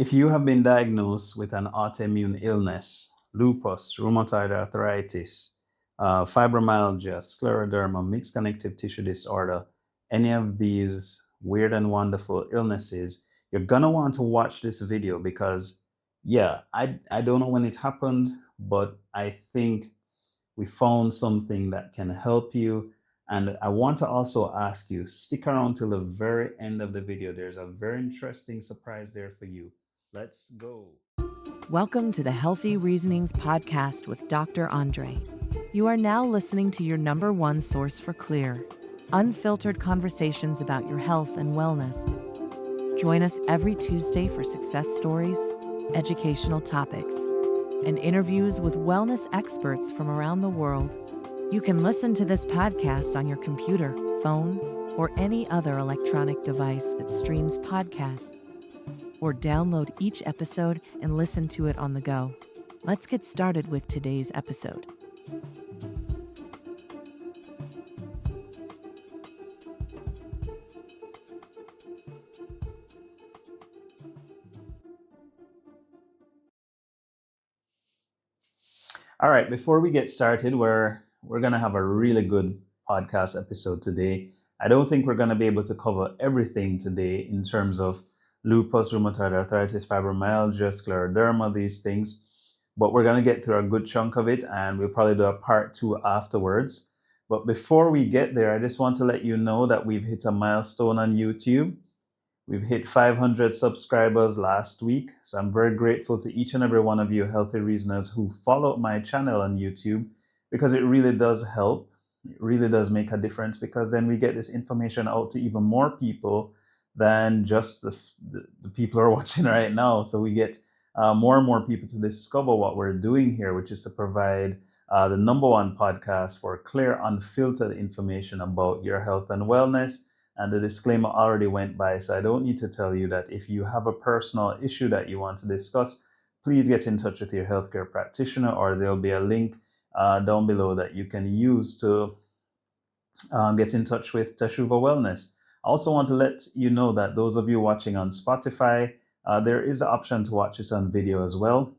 If you have been diagnosed with an autoimmune illness, lupus, rheumatoid arthritis, fibromyalgia, scleroderma, mixed connective tissue disorder, any of these weird and wonderful illnesses, you're gonna want to watch this video because, yeah, I don't know when it happened, but I think we found something that can help you. And I want to also ask you, stick around till the very end of the video. There's a very interesting surprise there for you. Let's go. Welcome to the Healthy Reasonings podcast with Dr. Andre. You are now listening to your number one source for clear, unfiltered conversations about your health and wellness. Join us every Tuesday for success stories, educational topics, and interviews with wellness experts from around the world. You can listen to this podcast on your computer, phone, or any other electronic device that streams podcasts, or download each episode and listen to it on the go. Let's get started with today's episode. All right, before we get started, we're gonna have a really good podcast episode today. I don't think we're gonna be able to cover everything today in terms of lupus, rheumatoid arthritis, fibromyalgia, scleroderma, these things, but we're gonna get through a good chunk of it, and we'll probably do a part 2 afterwards. But before we get there, I just want to let you know that we've hit a milestone on YouTube. We've hit 500 subscribers last week, so I'm very grateful to each and every one of you healthy reasoners who follow my channel on YouTube, because it really does help. It really does make a difference, because then we get this information out to even more people than just the people who are watching right now. So we get more and more people to discover what we're doing here, which is to provide the number one podcast for clear, unfiltered information about your health and wellness. And the disclaimer already went by, so I don't need to tell you that if you have a personal issue that you want to discuss, please get in touch with your healthcare practitioner, or there'll be a link down below that you can use to get in touch with Teshuva Wellness. I also want to let you know that those of you watching on Spotify, there is the option to watch this on video as well.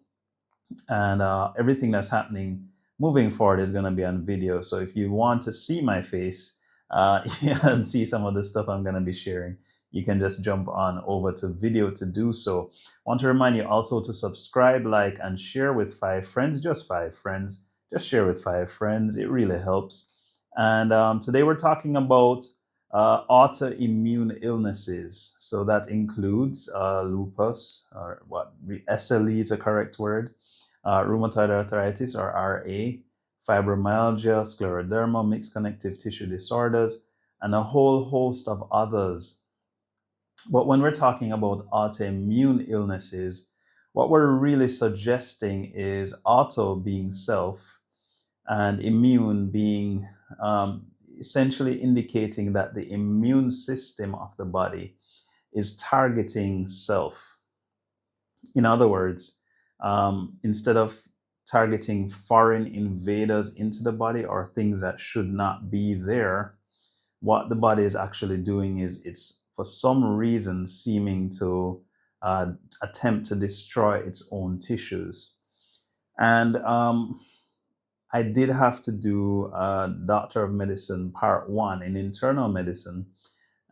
And everything that's happening moving forward is going to be on video. So if you want to see my face, and see some of the stuff I'm going to be sharing, you can just jump on over to video to do so. I want to remind you also to subscribe, like, and share with 5 friends, just 5 friends. Just share with 5 friends. It really helps. And today we're talking about autoimmune illnesses. So that includes lupus, or what SLE is a correct word, rheumatoid arthritis, or RA, fibromyalgia, scleroderma, mixed connective tissue disorders, and a whole host of others. But when we're talking about autoimmune illnesses, what we're really suggesting is auto being self, and immune being essentially indicating that the immune system of the body is targeting self. In other words, instead of targeting foreign invaders into the body or things that should not be there, what the body is actually doing is it's for some reason seeming to attempt to destroy its own tissues. And I did have to do Doctor of Medicine Part 1 in internal medicine,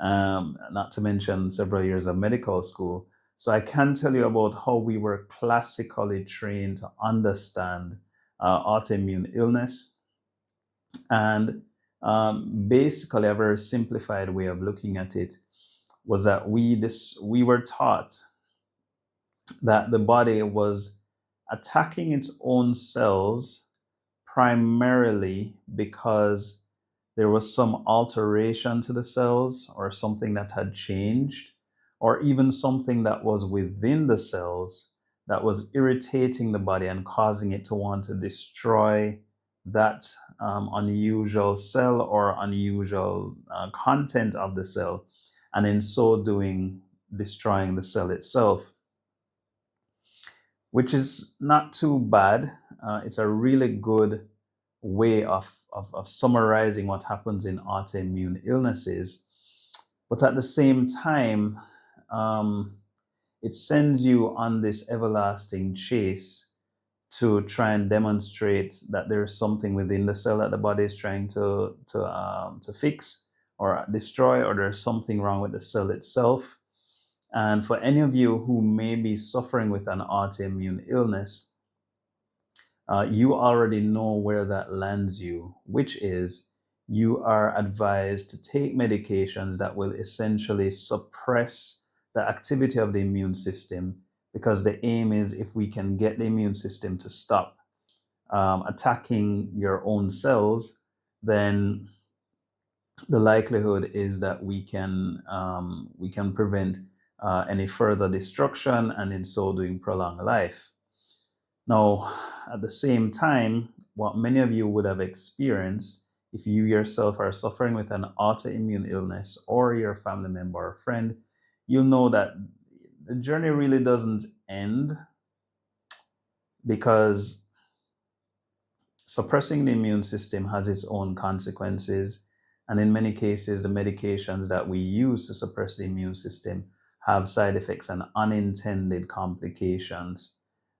not to mention several years of medical school. So I can tell you about how we were classically trained to understand autoimmune illness. And basically, a very simplified way of looking at it was that we were taught that the body was attacking its own cells primarily because there was some alteration to the cells, or something that had changed, or even something that was within the cells that was irritating the body and causing it to want to destroy that unusual cell or unusual content of the cell, and in so doing, destroying the cell itself, which is not too bad. It's a really good way of summarizing what happens in autoimmune illnesses. But at the same time, it sends you on this everlasting chase to try and demonstrate that there's something within the cell that the body is trying to fix or destroy, or there's something wrong with the cell itself. And for any of you who may be suffering with an autoimmune illness, you already know where that lands you, which is you are advised to take medications that will essentially suppress the activity of the immune system, because the aim is, if we can get the immune system to stop attacking your own cells, then the likelihood is that we can prevent any further destruction, and in so doing prolong life. Now, at the same time, what many of you would have experienced, if you yourself are suffering with an autoimmune illness, or your family member or friend, you'll know that the journey really doesn't end, because suppressing the immune system has its own consequences. And in many cases, the medications that we use to suppress the immune system have side effects and unintended complications.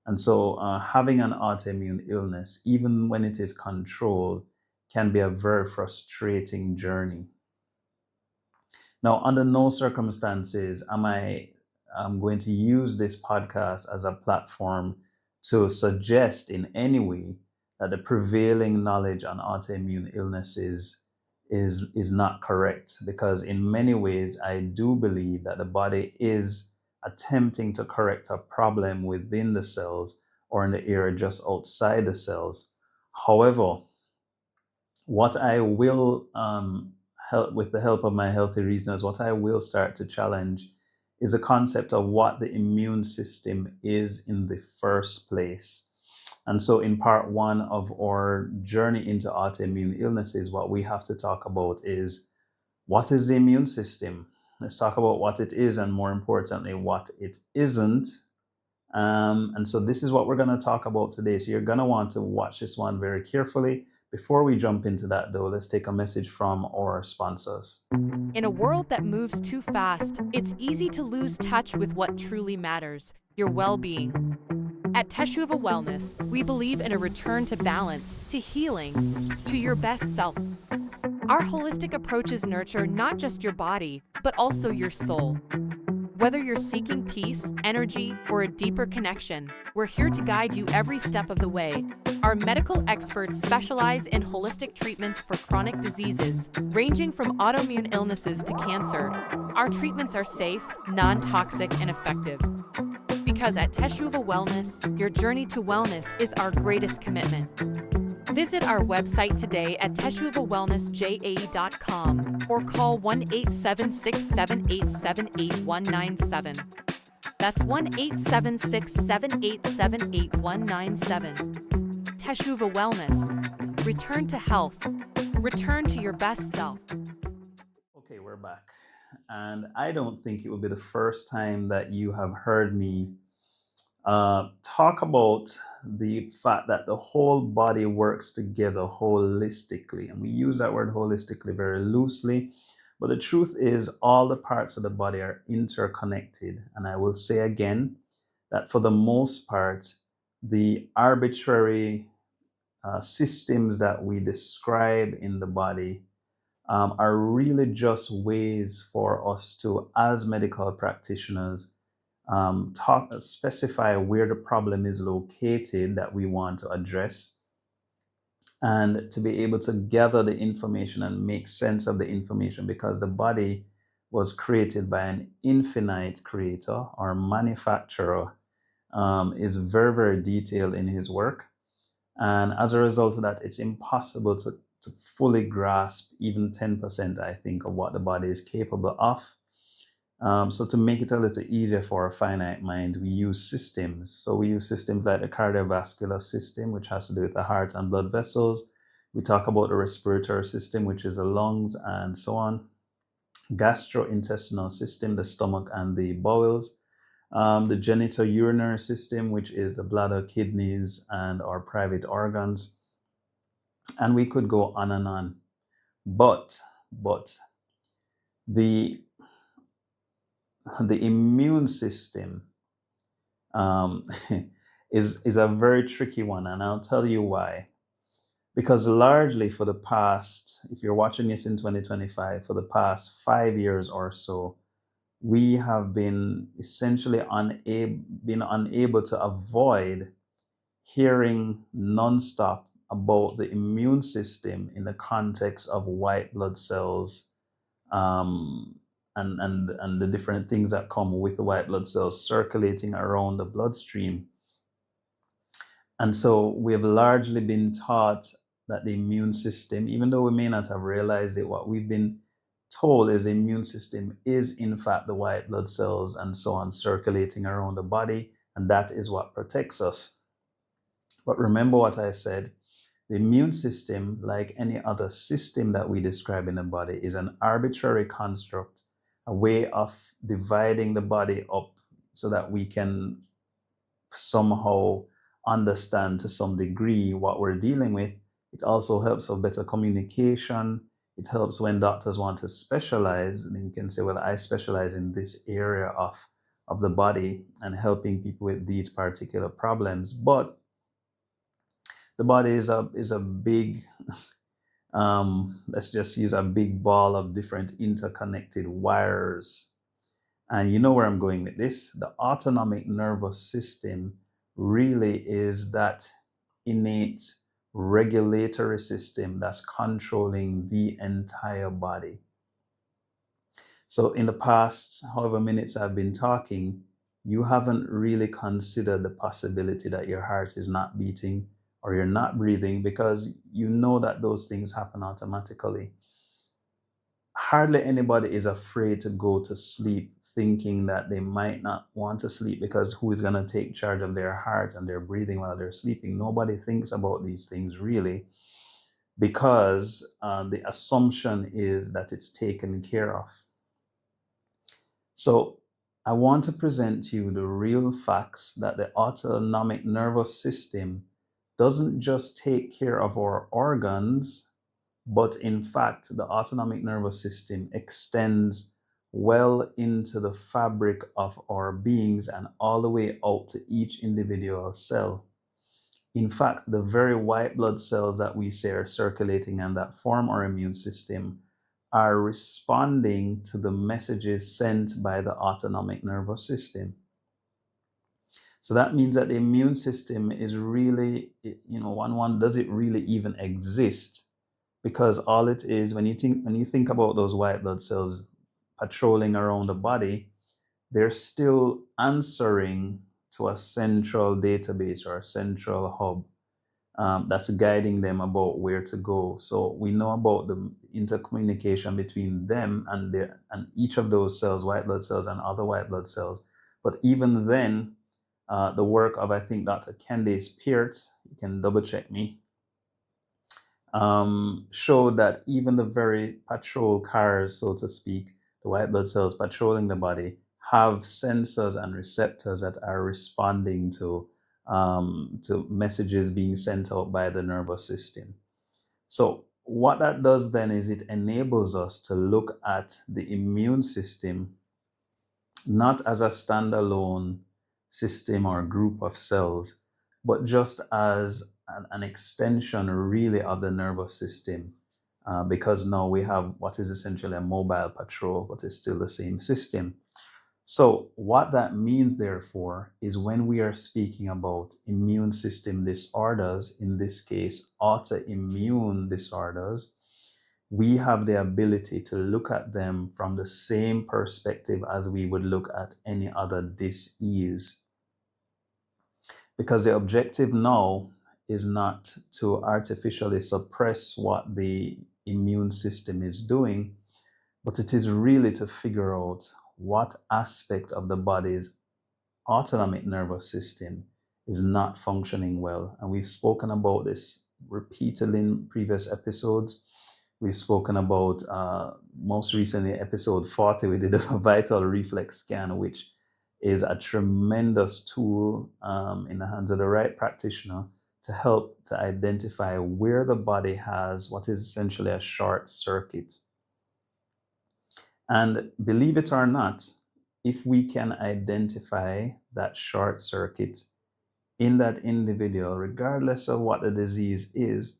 And so having an autoimmune illness, even when it is controlled, can be a very frustrating journey. Now, under no circumstances I'm going to use this podcast as a platform to suggest in any way that the prevailing knowledge on autoimmune illnesses is not correct, because in many ways I do believe that the body is attempting to correct a problem within the cells or in the area just outside the cells. However, what I will help with the help of my healthy reasoners, what I will start to challenge is the concept of what the immune system is in the first place. And so in part one of our journey into autoimmune illnesses, what we have to talk about is, what is the immune system? Let's talk about what it is, and more importantly, what it isn't. And so this is what we're going to talk about today. So you're going to want to watch this one very carefully. Before we jump into that, though, let's take a message from our sponsors. In a world that moves too fast, it's easy to lose touch with what truly matters, your well-being. At Teshuva Wellness, we believe in a return to balance, to healing, to your best self. Our holistic approaches nurture not just your body, but also your soul. Whether you're seeking peace, energy, or a deeper connection, we're here to guide you every step of the way. Our medical experts specialize in holistic treatments for chronic diseases, ranging from autoimmune illnesses to cancer. Our treatments are safe, non-toxic, and effective. Because at Teshuva Wellness, your journey to wellness is our greatest commitment. Visit our website today at teshuvawellnessja.com or call 1-876-787-8197. That's 1-876-787-8197. Teshuva Wellness. Return to health. Return to your best self. Okay, we're back. And I don't think it will be the first time that you have heard me talk about the fact that the whole body works together holistically. And we use that word holistically very loosely, but the truth is all the parts of the body are interconnected. And I will say again that for the most part, the arbitrary systems that we describe in the body are really just ways for us to, as medical practitioners, specify where the problem is located that we want to address, and to be able to gather the information and make sense of the information, because the body was created by an infinite creator or manufacturer, is very, very detailed in his work. And as a result of that, it's impossible to fully grasp even 10%, I think, of what the body is capable of. So to make it a little easier for a finite mind, we use systems. So we use systems like the cardiovascular system, which has to do with the heart and blood vessels. We talk about the respiratory system, which is the lungs and so on. Gastrointestinal system, the stomach and the bowels. The genitourinary system, which is the bladder, kidneys, and our private organs. And we could go on and on. But the immune system um, is a very tricky one, and I'll tell you why. Because largely for the past, if you're watching this in 2025, for the past 5 years or so, we have been essentially unable to avoid hearing nonstop about the immune system in the context of white blood cells, um, and the different things that come with the white blood cells circulating around the bloodstream. And so we have largely been taught that the immune system, even though we may not have realized it, what we've been told is the immune system is in fact the white blood cells and so on circulating around the body, and that is what protects us. But remember what I said, the immune system, like any other system that we describe in the body, is an arbitrary construct, a way of dividing the body up so that we can somehow understand to some degree what we're dealing with. It also helps for better communication. It helps when doctors want to specialize. And you can say, well, I specialize in this area of the body and helping people with these particular problems. But the body is a big, let's just use a big ball of different interconnected wires. And you know where I'm going with this. The autonomic nervous system really is that innate regulatory system that's controlling the entire body. So in the past, however minutes I've been talking, you haven't really considered the possibility that your heart is not beating or you're not breathing, because you know that those things happen automatically. Hardly anybody is afraid to go to sleep thinking that they might not want to sleep, because who is going to take charge of their heart and their breathing while they're sleeping? Nobody thinks about these things really, because the assumption is that it's taken care of. So I want to present to you the real facts that the autonomic nervous system doesn't just take care of our organs, but in fact, the autonomic nervous system extends well into the fabric of our beings and all the way out to each individual cell. In fact, the very white blood cells that we say are circulating and that form our immune system are responding to the messages sent by the autonomic nervous system. So that means that the immune system is really, does it really even exist? Because all it is, when you think about those white blood cells patrolling around the body, they're still answering to a central database or a central hub that's guiding them about where to go. So we know about the intercommunication between them and each of those cells, white blood cells and other white blood cells. But even then, the work of, I think, Dr. Candace Peart, you can double check me, showed that even the very patrol cars, so to speak, the white blood cells patrolling the body, have sensors and receptors that are responding to messages being sent out by the nervous system. So what that does then is it enables us to look at the immune system not as a standalone system or group of cells, but just as an extension really of the nervous system, because now we have what is essentially a mobile patrol, but it's still the same system. So what that means, therefore, is when we are speaking about immune system disorders, in this case, autoimmune disorders, we have the ability to look at them from the same perspective as we would look at any other dis-ease. Because the objective now is not to artificially suppress what the immune system is doing, but it is really to figure out what aspect of the body's autonomic nervous system is not functioning well. And we've spoken about this repeatedly in previous episodes. We've spoken about, most recently, episode 40, we did a vital reflex scan, which is a tremendous tool in the hands of the right practitioner to help to identify where the body has what is essentially a short circuit. And believe it or not, if we can identify that short circuit in that individual, regardless of what the disease is,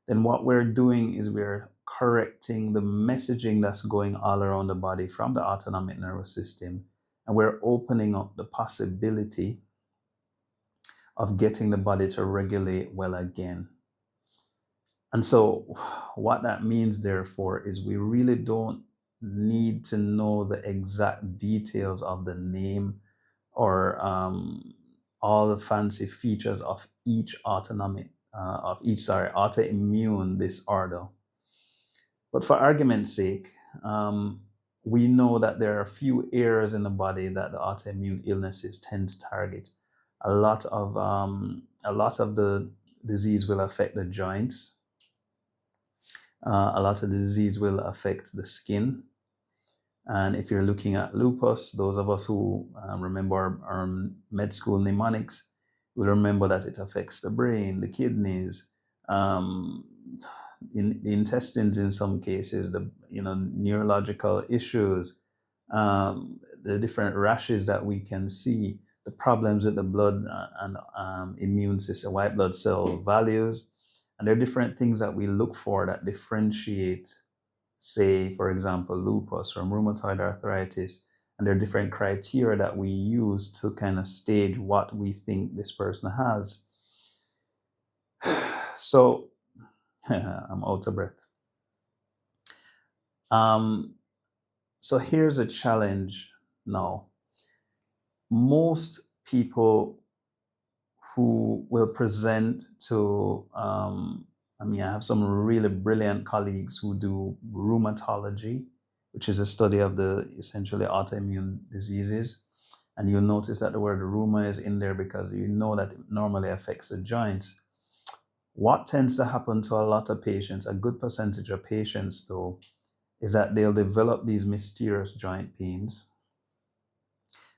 then what we're doing is we're correcting the messaging that's going all around the body from the autonomic nervous system, and we're opening up the possibility of getting the body to regulate well again. And so, what that means, therefore, is we really don't need to know the exact details of the name or all the fancy features of each autoimmune disorder. But for argument's sake, we know that there are a few areas in the body that the autoimmune illnesses tend to target. A lot of the disease will affect the joints. A lot of the disease will affect the skin. And if you're looking at lupus, those of us who remember our med school mnemonics will remember that it affects the brain, the kidneys, in the intestines in some cases, the neurological issues, the different rashes that we can see, the problems with the blood and immune system, white blood cell values. And there are different things that we look for that differentiate, say, for example, lupus or rheumatoid arthritis. And there are different criteria that we use to kind of stage what we think this person has. So I'm out of breath. So here's a challenge now. Most people who will present to, I have some really brilliant colleagues who do rheumatology, which is a study of the essentially autoimmune diseases. And you'll notice that the word rheuma is in there because you know that it normally affects the joints. What tends to happen to a lot of patients, a good percentage of patients though, is that they'll develop these mysterious joint pains.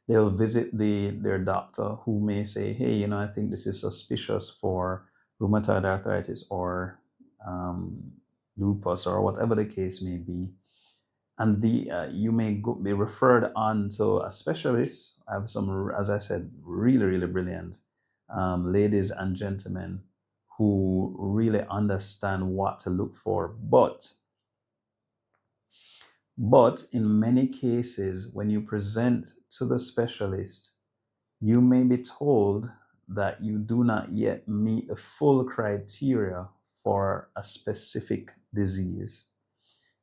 They'll visit their doctor who may say, hey, I think this is suspicious for rheumatoid arthritis or lupus or whatever the case may be. And you may be referred on to a specialist. I have some, as I said, really, really brilliant ladies and gentlemen who really understand what to look for. But in many cases, when you present to the specialist, you may be told that you do not yet meet the full criteria for a specific disease.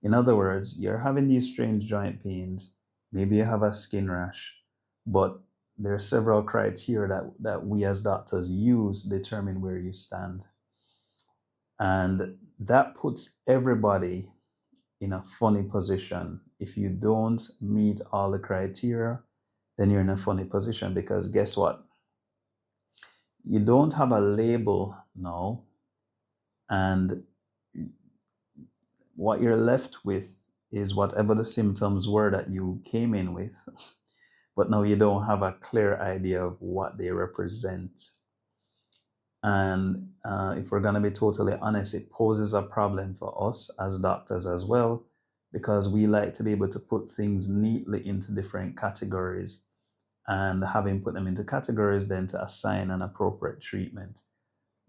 In other words, you're having these strange joint pains, maybe you have a skin rash, but there are several criteria that we as doctors use to determine where you stand. And that puts everybody in a funny position. If you don't meet all the criteria, then you're in a funny position because guess what? You don't have a label now, and what you're left with is whatever the symptoms were that you came in with, but now you don't have a clear idea of what they represent. And if we're going to be totally honest, it poses a problem for us as doctors as well, because we like to be able to put things neatly into different categories, and having put them into categories, then to assign an appropriate treatment.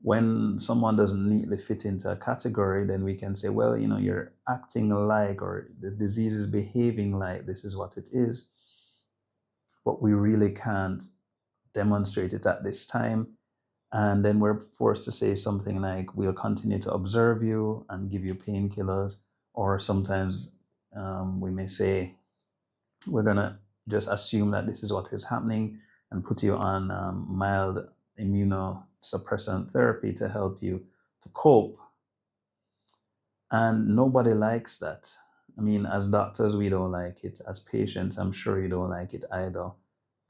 When someone doesn't neatly fit into a category, then we can say, well, you're acting like, or the disease is behaving like this is what it is. But we really can't demonstrate it at this time. And then we're forced to say something like, we'll continue to observe you and give you painkillers. Or sometimes we may say, we're going to just assume that this is what is happening and put you on mild immunosuppressant therapy to help you to cope. And nobody likes that. As doctors, we don't like it. As patients, I'm sure you don't like it either,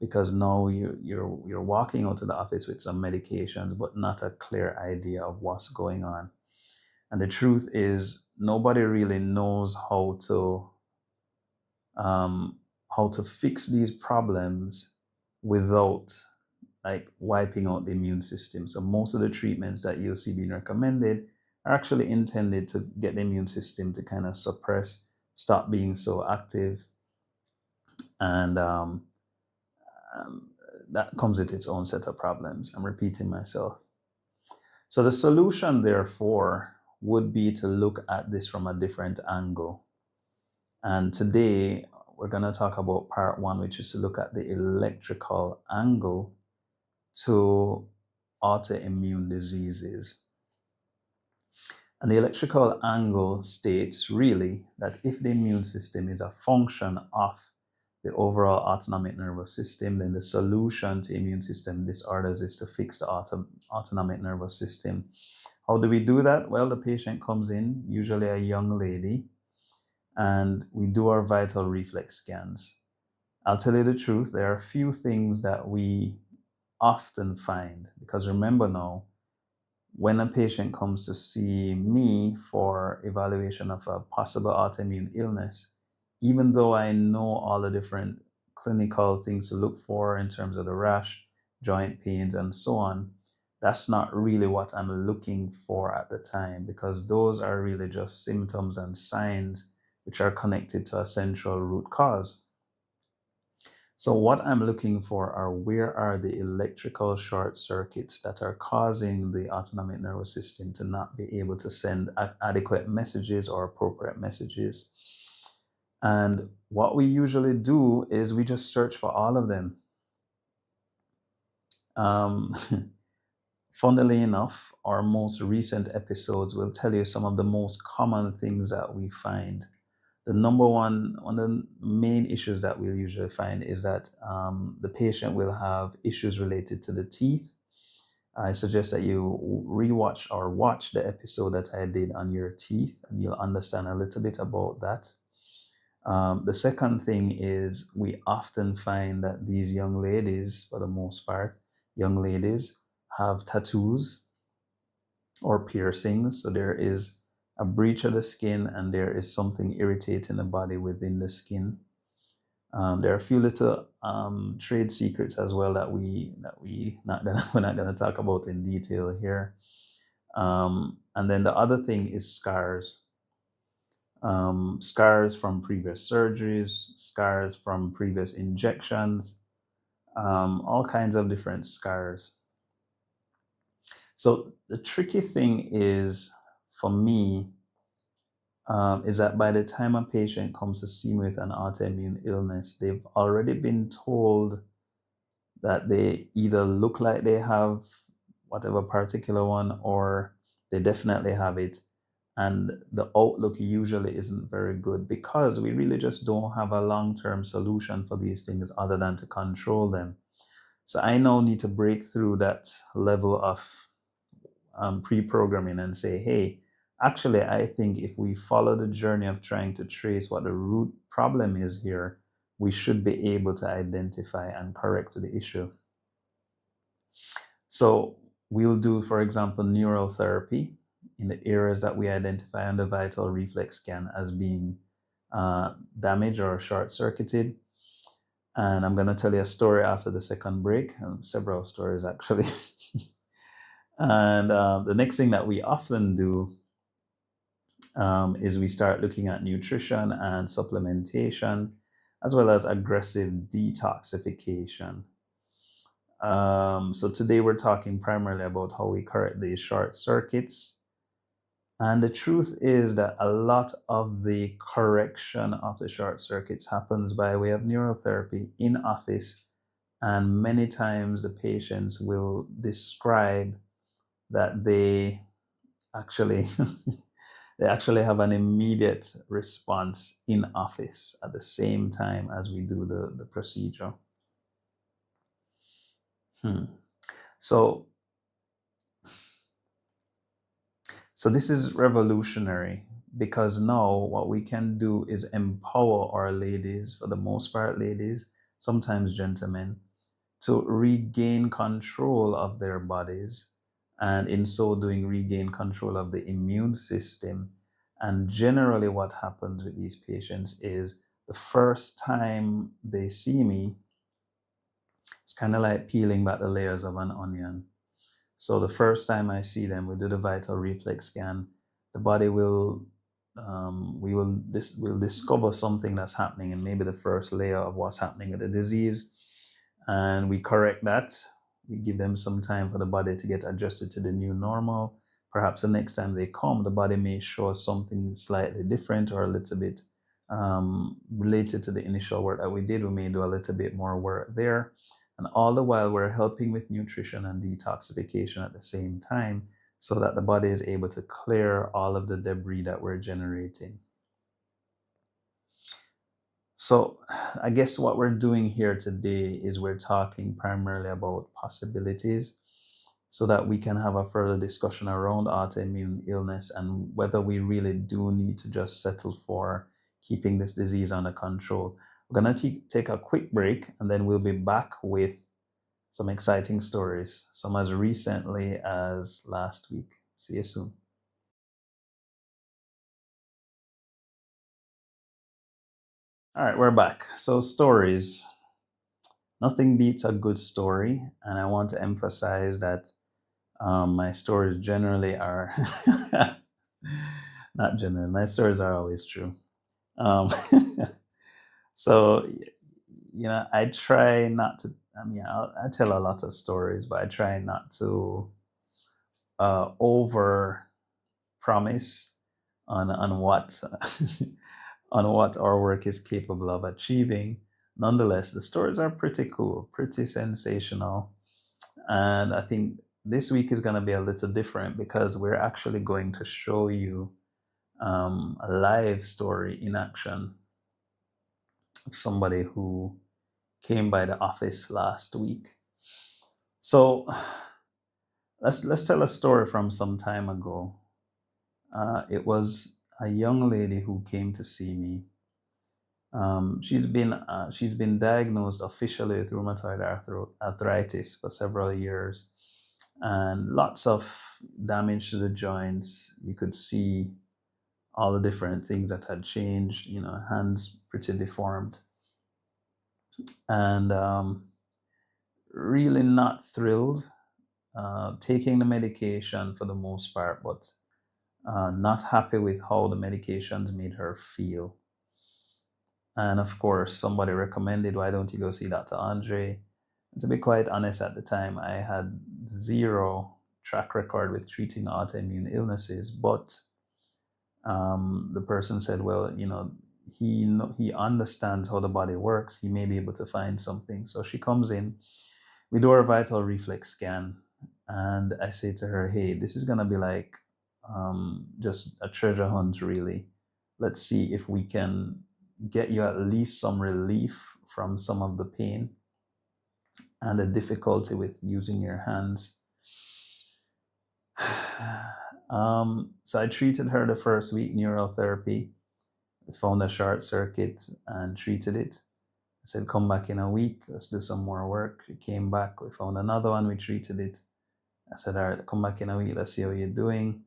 because now you're walking out of the office with some medications, but not a clear idea of what's going on. And the truth is, nobody really knows how to fix these problems without wiping out the immune system. So most of the treatments that you'll see being recommended are actually intended to get the immune system to kind of suppress, stop being so active, And um, that comes with its own set of problems. I'm repeating myself. So the solution, therefore, would be to look at this from a different angle. And today, we're going to talk about part one, which is to look at the electrical angle to autoimmune diseases. And the electrical angle states really that if the immune system is a function of the overall autonomic nervous system, then the solution to immune system disorders is to fix the autonomic nervous system. How do we do that? Well, the patient comes in, usually a young lady, and we do our vital reflex scans. I'll tell you the truth, there are a few things that we often find, because remember now, when a patient comes to see me for evaluation of a possible autoimmune illness, even though I know all the different clinical things to look for in terms of the rash, joint pains, and so on, that's not really what I'm looking for at the time, because those are really just symptoms and signs which are connected to a central root cause. So what I'm looking for are, where are the electrical short circuits that are causing the autonomic nervous system to not be able to send adequate messages or appropriate messages. And what we usually do is we just search for all of them. Funnily enough, our most recent episodes will tell you some of the most common things that we find. The number one of the main issues that we'll usually find is that the patient will have issues related to the teeth. I suggest that you rewatch or watch the episode that I did on your teeth, and you'll understand a little bit about that. The second thing is, we often find that these young ladies, for the most part, young ladies have tattoos or piercings. So there is a breach of the skin, and there is something irritating the body within the skin. There are a few little trade secrets as well that we're not gonna talk about in detail here. And then the other thing is scars. Scars from previous surgeries, scars from previous injections, all kinds of different scars. So the tricky thing is, for me, is that by the time a patient comes to see me with an autoimmune illness, they've already been told that they either look like they have whatever particular one, or they definitely have it. And the outlook usually isn't very good, because we really just don't have a long-term solution for these things other than to control them. So I now need to break through that level of pre-programming and say, hey, actually, I think if we follow the journey of trying to trace what the root problem is here, we should be able to identify and correct the issue. So we'll do, for example, neurotherapy in the areas that we identify on the vital reflex scan as being damaged or short-circuited. And I'm going to tell you a story after the second break, several stories actually. And the next thing that we often do is we start looking at nutrition and supplementation, as well as aggressive detoxification. So today we're talking primarily about how we correct these short circuits. And the truth is that a lot of the correction of the short circuits happens by way of neurotherapy in office. And many times the patients will describe that they actually they actually have an immediate response in office at the same time as we do the procedure. So this is revolutionary, because now what we can do is empower our ladies, for the most part ladies, sometimes gentlemen, to regain control of their bodies, and in so doing regain control of the immune system. And generally what happens with these patients is, the first time they see me, it's kind of like peeling back the layers of an onion. So the first time I see them, we do the vital reflex scan. The body will we'll discover something that's happening, and maybe the first layer of what's happening with the disease, and we correct that. We give them some time for the body to get adjusted to the new normal. Perhaps the next time they come, the body may show something slightly different or a little bit related to the initial work that we did. We may do a little bit more work there. And all the while, we're helping with nutrition and detoxification at the same time so that the body is able to clear all of the debris that we're generating. So, I guess what we're doing here today is we're talking primarily about possibilities so that we can have a further discussion around autoimmune illness and whether we really do need to just settle for keeping this disease under control. We're going to take a quick break, and then we'll be back with some exciting stories, some as recently as last week. See you soon. All right, we're back. So, stories. Nothing beats a good story, and I want to emphasize that my stories generally are not generally. My stories are always true. Um, so, I try not to. I mean, I tell a lot of stories, but I try not to over promise on what on what our work is capable of achieving. Nonetheless, the stories are pretty cool, pretty sensational, and I think this week is going to be a little different because we're actually going to show you a live story in action of somebody who came by the office last week. So let's tell a story from some time ago. It was a young lady who came to see me. She's been diagnosed officially with rheumatoid arthritis for several years, and lots of damage to the joints. You could see all the different things that had changed. Hands pretty deformed, and really not thrilled. Taking the medication for the most part, but not happy with how the medications made her feel. And of course, somebody recommended, why don't you go see Dr. Andre? And to be quite honest, at the time, I had zero track record with treating autoimmune illnesses, but the person said, well, he understands how the body works. He may be able to find something. So she comes in, we do our vital reflex scan, and I say to her, hey, this is going to be like just a treasure hunt, really. Let's see if we can get you at least some relief from some of the pain and the difficulty with using your hands. So I treated her the first week, neurotherapy. I found a short circuit and treated it. I said, come back in a week, let's do some more work. She came back, we found another one, we treated it. I said, all right, come back in a week, let's see how you're doing.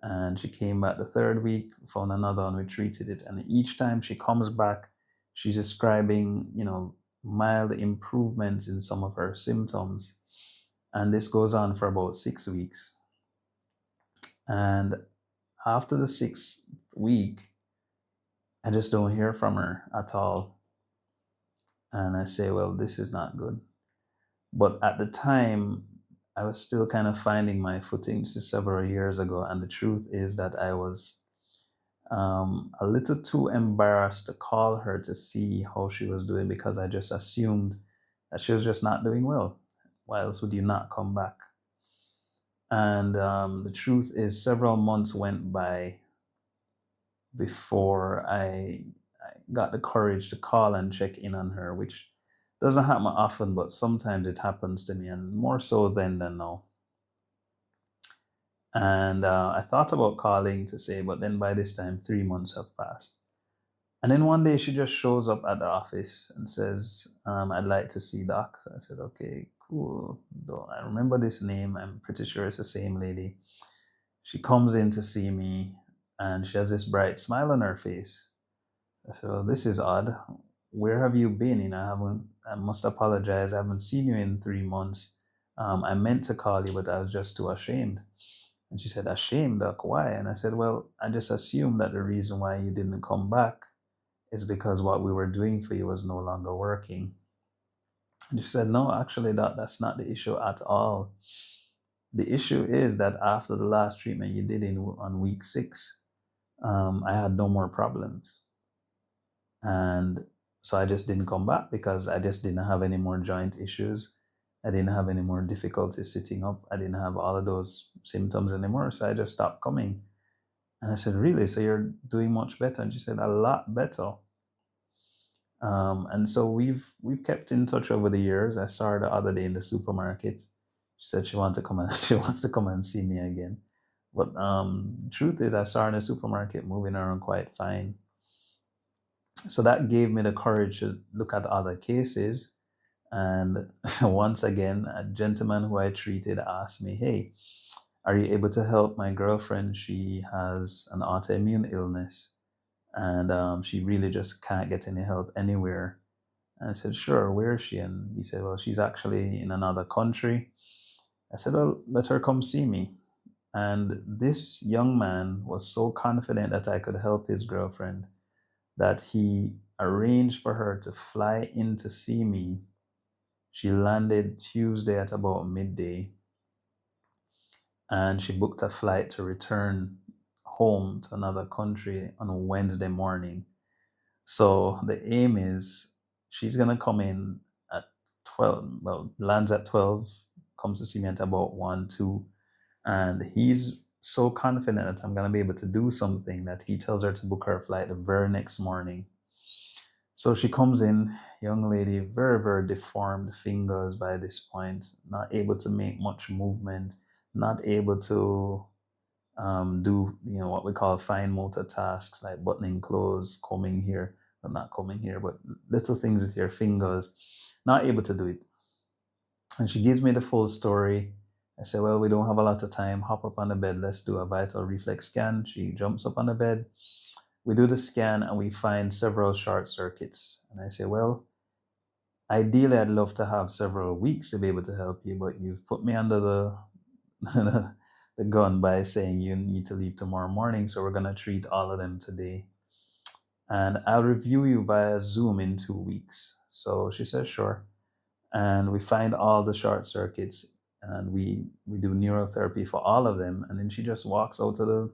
And she came back the third week, found another one, we treated it. And each time she comes back, she's describing, mild improvements in some of her symptoms. And this goes on for about 6 weeks. And after the 6th week, I just don't hear from her at all. And I say, well, this is not good. But at the time, I was still kind of finding my footing several years ago. And the truth is that I was a little too embarrassed to call her to see how she was doing because I just assumed that she was just not doing well. Why else would you not come back? And the truth is, several months went by before I got the courage to call and check in on her, which doesn't happen often, but sometimes it happens to me, and more so then than now. And I thought about calling to say, but then by this time, 3 months have passed. And then one day she just shows up at the office and says, I'd like to see Doc. So I said, okay, cool. I remember this name. I'm pretty sure it's the same lady. She comes in to see me and she has this bright smile on her face. I said, well, this is odd. Where have you been? I must apologize. I haven't seen you in 3 months. I meant to call you, but I was just too ashamed. And she said, ashamed, Doc, why? And I said, well, I just assumed that the reason why you didn't come back is because what we were doing for you was no longer working. And she said, no, actually, that's not the issue at all. The issue is that after the last treatment you did on week 6, I had no more problems. And so I just didn't come back because I just didn't have any more joint issues. I didn't have any more difficulty sitting up. I didn't have all of those symptoms anymore. So I just stopped coming. And I said, really? So you're doing much better? And she said, a lot better. And so we've kept in touch over the years. I saw her the other day in the supermarket. She said she wants to come and see me again. But truth is, I saw her in the supermarket moving around quite fine. So that gave me the courage to look at other cases. And once again, a gentleman who I treated asked me, hey, are you able to help my girlfriend? She has an autoimmune illness and she really just can't get any help anywhere. And I said, sure, where is she? And he said, well, she's actually in another country. I said, well, let her come see me. And this young man was so confident that I could help his girlfriend that he arranged for her to fly in to see me. She landed Tuesday at about midday, and she booked a flight to return home to another country on a Wednesday morning. So the aim is she's going to come in at 12, well, lands at 12, comes to see me at about 1, 2, and he's so confident that I'm going to be able to do something that he tells her to book her flight the very next morning. So she comes in, young lady, very, very deformed fingers by this point, not able to make much movement, not able to do what we call fine motor tasks like buttoning clothes, combing hair, well, not combing hair, but little things with your fingers, not able to do it. And she gives me the full story. I say, well, we don't have a lot of time. Hop up on the bed. Let's do a vital reflex scan. She jumps up on the bed. We do the scan and we find several short circuits. And I say, well, ideally, I'd love to have several weeks to be able to help you, but you've put me under the the gun by saying you need to leave tomorrow morning. So we're going to treat all of them today. And I'll review you via Zoom in 2 weeks. So she says, sure. And we find all the short circuits and we do neurotherapy for all of them. And then she just walks out to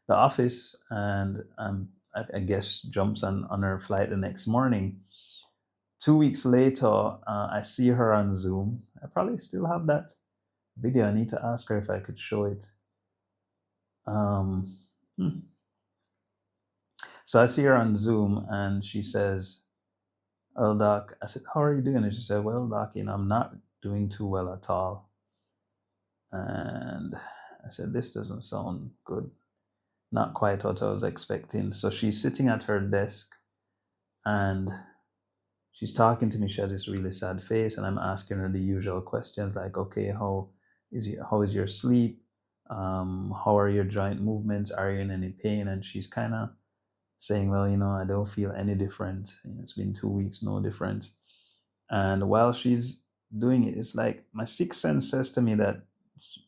the office and I guess jumps on her flight the next morning. 2 weeks later, I see her on Zoom. I probably still have that video. I need to ask her if I could show it. So I see her on Zoom and she says, oh, Doc, I said, how are you doing? And she said, well, Doc, I'm not doing too well at all. And I said, this doesn't sound good. Not quite what I was expecting. So she's sitting at her desk and she's talking to me. She has this really sad face, and I'm asking her the usual questions like, okay, how is your sleep? How are your joint movements? Are you in any pain? And she's kind of saying, well, I don't feel any different. It's been 2 weeks, no difference. And while she's doing it, it's like my sixth sense says to me that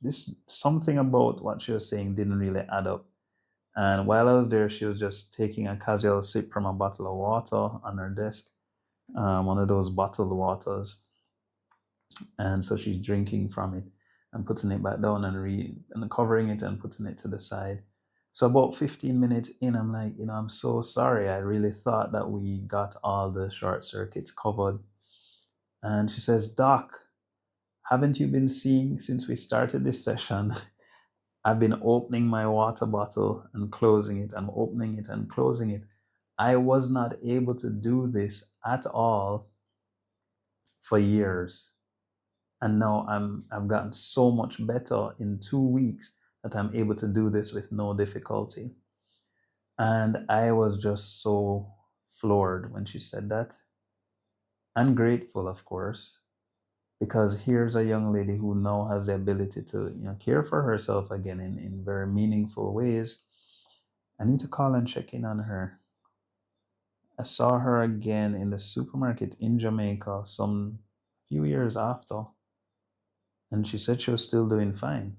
this something about what she was saying didn't really add up. And while I was there, she was just taking a casual sip from a bottle of water on her desk, one of those bottled waters. And so she's drinking from it and putting it back down and covering it and putting it to the side. So about 15 minutes in, I'm like, I'm so sorry. I really thought that we got all the short circuits covered. And she says, Doc, haven't you been seeing since we started this session? I've been opening my water bottle and closing it and opening it and closing it. I was not able to do this at all for years. And now I've gotten so much better in 2 weeks that I'm able to do this with no difficulty. And I was just so floored when she said that. And grateful, of course, because here's a young lady who now has the ability to care for herself again in very meaningful ways. I need to call and check in on her. I saw her again in the supermarket in Jamaica some few years after, and she said she was still doing fine.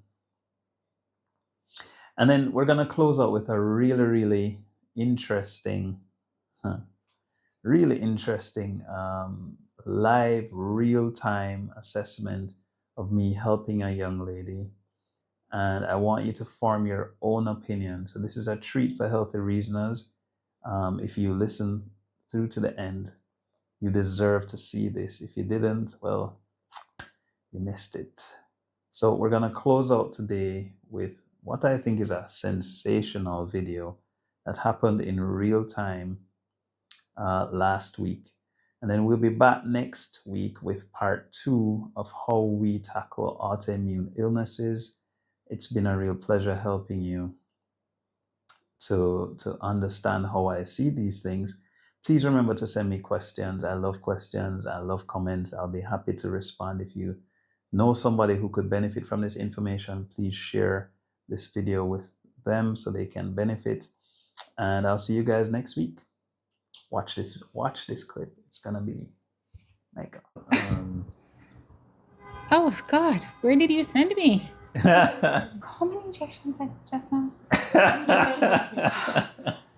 And then we're going to close out with a really, really interesting, huh, really interesting live, real time assessment of me helping a young lady. And I want you to form your own opinion. So, this is a treat for healthy reasoners. If you listen through to the end, you deserve to see this. If you didn't, well, you missed it. So, we're going to close out today with what I think is a sensational video that happened in real time last week. And then we'll be back next week with part 2 of how we tackle autoimmune illnesses. It's been a real pleasure helping you to understand how I see these things. Please remember to send me questions. I love questions. I love comments. I'll be happy to respond. If you know somebody who could benefit from this information, please share this video with them so they can benefit. And I'll see you guys next week. Watch this clip. It's gonna be my God. Oh God, where did you send me? How many injections I got just now?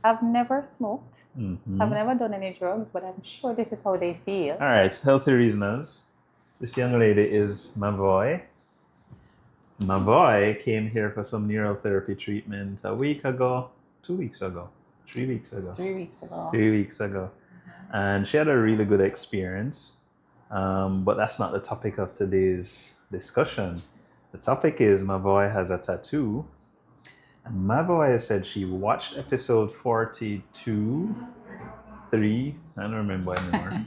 I've never smoked. I've never done any drugs, but I'm sure this is how they feel. All right, healthy reasoners. This young lady is my boy. My boy came here for some neurotherapy treatment a week ago, 2 weeks ago, 3 weeks ago. 3 weeks ago. 3 weeks ago. And she had a really good experience. But that's not the topic of today's discussion. The topic is my boy has a tattoo. And my boy said she watched episode 42, 3, I don't remember anymore.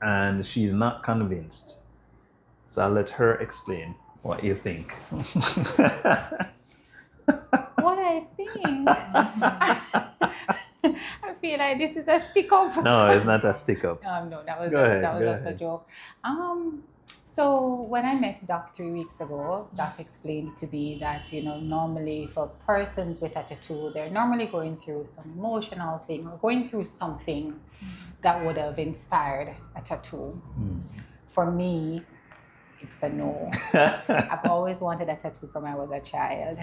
And she's not convinced. So I'll let her explain what you think. What I think? I feel like this is a stick up. No, it's not a stick up. No, that was Go just ahead, that was go just a ahead. joke. So when I met Doc 3 weeks ago, Doc explained to me that, normally for persons with a tattoo, they're normally going through some emotional thing or going through something that would have inspired a tattoo. For me, it's a no. I've always wanted a tattoo from when I was a child.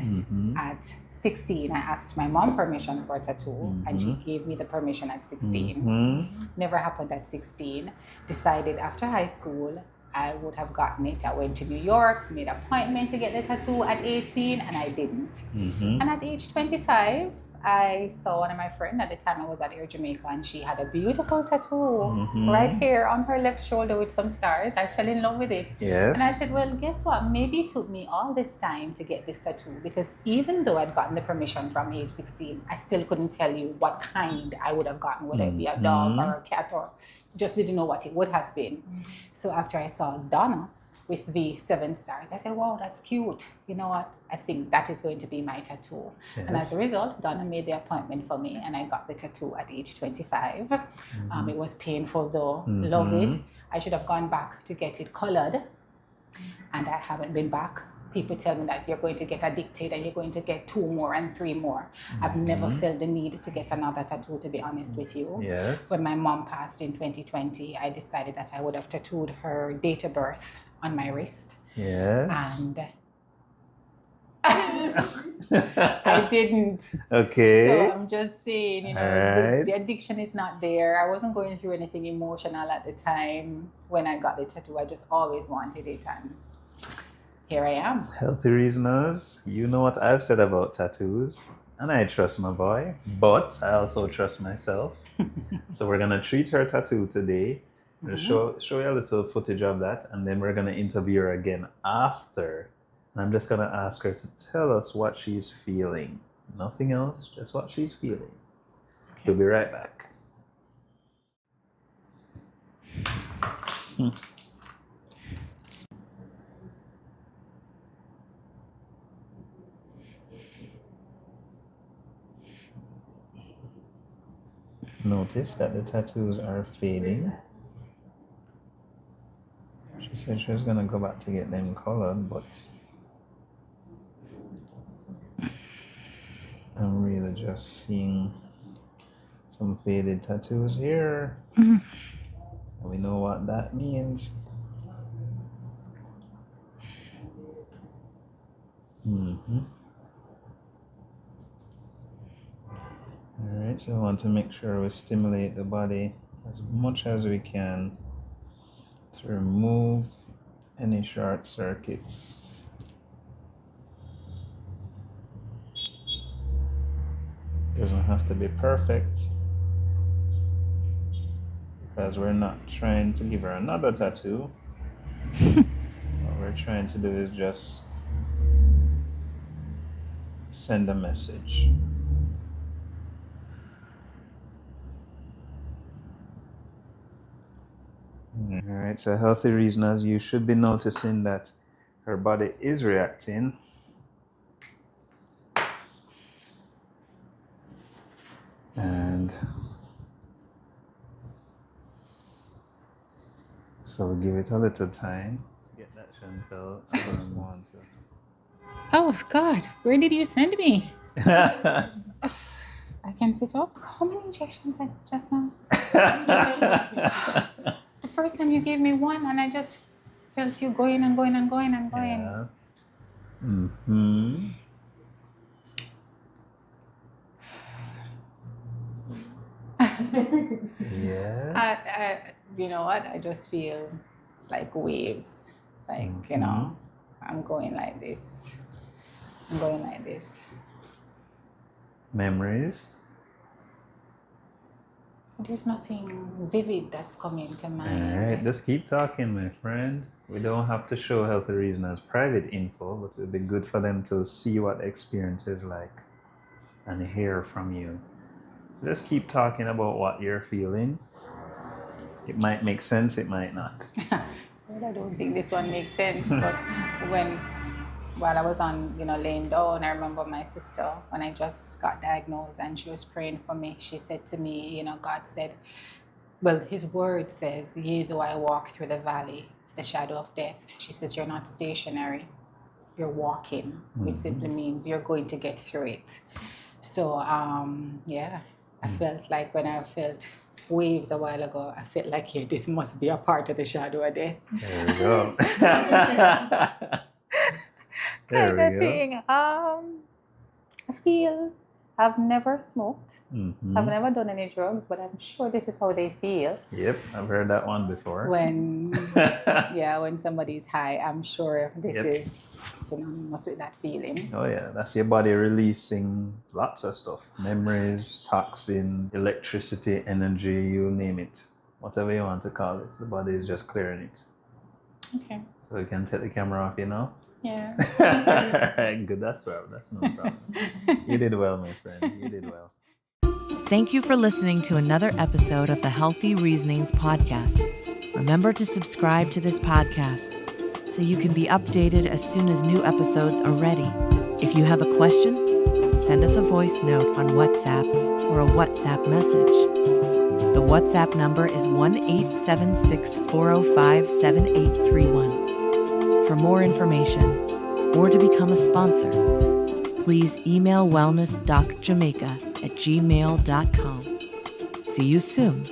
At 16, I asked my mom permission for a tattoo, and she gave me the permission at 16. Never happened at 16. Decided after high school, I would have gotten it. I went to New York, made an appointment to get the tattoo at 18, and I didn't. And at age 25, I saw one of my friends at the time. I was at Air Jamaica, and she had a beautiful tattoo right here on her left shoulder with some stars. I fell in love with it. Yes. And I said, well, guess what? Maybe it took me all this time to get this tattoo, because even though I'd gotten the permission from age 16, I still couldn't tell you what kind I would have gotten, whether it be a dog or a cat, or just didn't know what it would have been. So after I saw Donna with the 7 stars, I said, wow, that's cute. You know what? I think that is going to be my tattoo. Yes. And as a result, Donna made the appointment for me, and I got the tattoo at age 25. It was painful though. Love it. I should have gone back to get it colored, and I haven't been back. People tell me that you're going to get addicted and you're going to get 2 more and 3 more. I've never felt the need to get another tattoo, to be honest with you. Yes. When my mom passed in 2020, I decided that I would have tattooed her date of birth on my wrist. Yes. And I didn't. Okay. So I'm just saying, Alright. the addiction is not there. I wasn't going through anything emotional at the time when I got the tattoo. I just always wanted it, and here I am. Healthy reasoners, you know what I've said about tattoos, and I trust my boy, but I also trust myself. So we're gonna treat her tattoo today. We'll show you a little footage of that, and then we're gonna interview her again after. And I'm just gonna ask her to tell us what she's feeling. Nothing else, just what she's feeling. We'll be right back. Notice that the tattoos are fading. She said she was gonna go back to get them colored, but I'm really just seeing some faded tattoos here. And we know what that means. right, so we want to make sure we stimulate the body as much as we can to remove any short circuits. Doesn't have to be perfect, because we're not trying to give her another tattoo. What we're trying to do is just send a message. All right, so healthy reasoners, you should be noticing that her body is reacting. And so we'll give it a little time to get that, Chantel. I don't want to. Oh God, where did you send me? I can sit up. How many injections I got just now? The first time you gave me one, and I just felt you going and going and going and going. Yeah. Mm-hmm. Yeah. You know what? I just feel like waves. Like, you know, I'm going like this. I'm going like this. Memories. There's nothing vivid that's coming to mind. All right, just keep talking, my friend. We don't have to show healthy reasoners private info, but it would be good for them to see what the experience is like and hear from you. So just keep talking about what you're feeling. It might make sense, it might not. Well, I don't think this one makes sense, but while I was on, laying down, I remember my sister, when I just got diagnosed and she was praying for me, she said to me, God said, well, his word says, yea, though I walk through the valley, the shadow of death. She says, you're not stationary, you're walking, which simply means you're going to get through it. So, I felt like when I felt waves a while ago, I felt like, yeah, this must be a part of the shadow of death. There we go. Kind of thing. I feel I've never smoked. I've never done any drugs, but I'm sure this is how they feel. Yep, I've heard that one before. When somebody's high, I'm sure this is synonymous with that feeling. Oh yeah, that's your body releasing lots of stuff. Memories, toxin, electricity, energy, you name it. Whatever you want to call it, the body is just clearing it. Okay. So you can take the camera off, Yeah. Alright, good, that's well, that's no problem. You did well, my friend, you did well. Thank you for listening to another episode of the Healthy Reasonings podcast. Remember to subscribe to this podcast so you can be updated as soon as new episodes are ready. If you have a question, send us a voice note on WhatsApp or a WhatsApp message. The WhatsApp number is 1-876-405-7831. For more information or to become a sponsor, please email wellnessdocjamaica@gmail.com. See you soon.